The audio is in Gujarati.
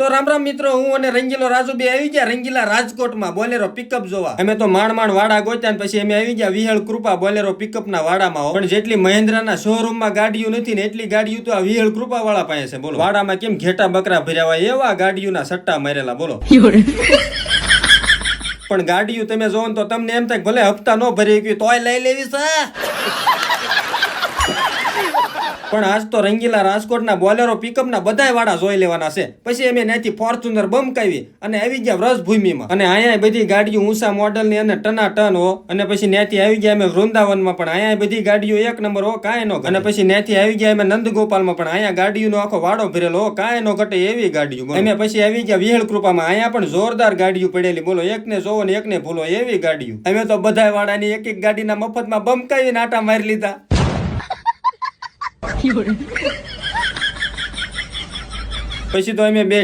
તો રામ રામ મિત્રો, હું અને રંગીલો રાજુ બે આવી ગયા રંગીલા રાજકોટમાં બોલેરો પિકઅપ જોવા. અમે તો માંડ વાડા ગોત્યા ને પછી અમે આવી ગયા વિહળ કૃપા બોલેરો પિકઅપ ના વાડામાં. પણ જેટલી મહેન્દ્રના શોરૂમમાં ગાડીઓ નથી ને એટલી ગાડીઓ તો આ વિહળ કૃપા વાળા પાસે છે. બોલો વાડામાં કેમ ઘેટા બકરા ભર્યા હોય એવા ગાડીઓના સટ્ટા મારેલા. બોલો પણ ગાડીઓ તમે જોવો ને તો તમને એમ થાય ભલે હપ્તા નો ભરી ગયું તોય લઈ લેવી છે. પણ આજ તો રંગીલા રાજકોટના બોલેરો પિકઅપના બધાય વાડા જોઈ લેવાના છે. પછી અમે ત્યાંથી ફોર્ચ્યુનર બમકાવી અને આવી ગયા વ્રજભૂમિમાં. અને અહીંયા બધી ગાડીઓ ઊંચા મોડલની અને ટના ટન હો. અને પછી ત્યાંથી આવી ગયા અમે વૃંદાવનમાં, પણ અહીંયા બધી ગાડીઓ એક નંબર હો, કાંઈ નો. અને પછી ત્યાંથી આવી ગયા અમે નંદગોપાલમાં, પણ અહીંયા ગાડીઓનો આખો વાડો ભરેલો હો, કાંઈ નો ઘટે એવી ગાડીઓ. અમે પછી આવી ગયા વિહળ કૃપામાં, અહીંયા પણ જોરદાર ગાડીઓ પડેલી. બોલો એકને જોવો ને એકને ભૂલો એવી ગાડીઓ. અમે તો બધાય વાડાની એક એક ગાડીના મફતમાં બમકાવીને આટા મારી લીધા. પછી તો અમે બે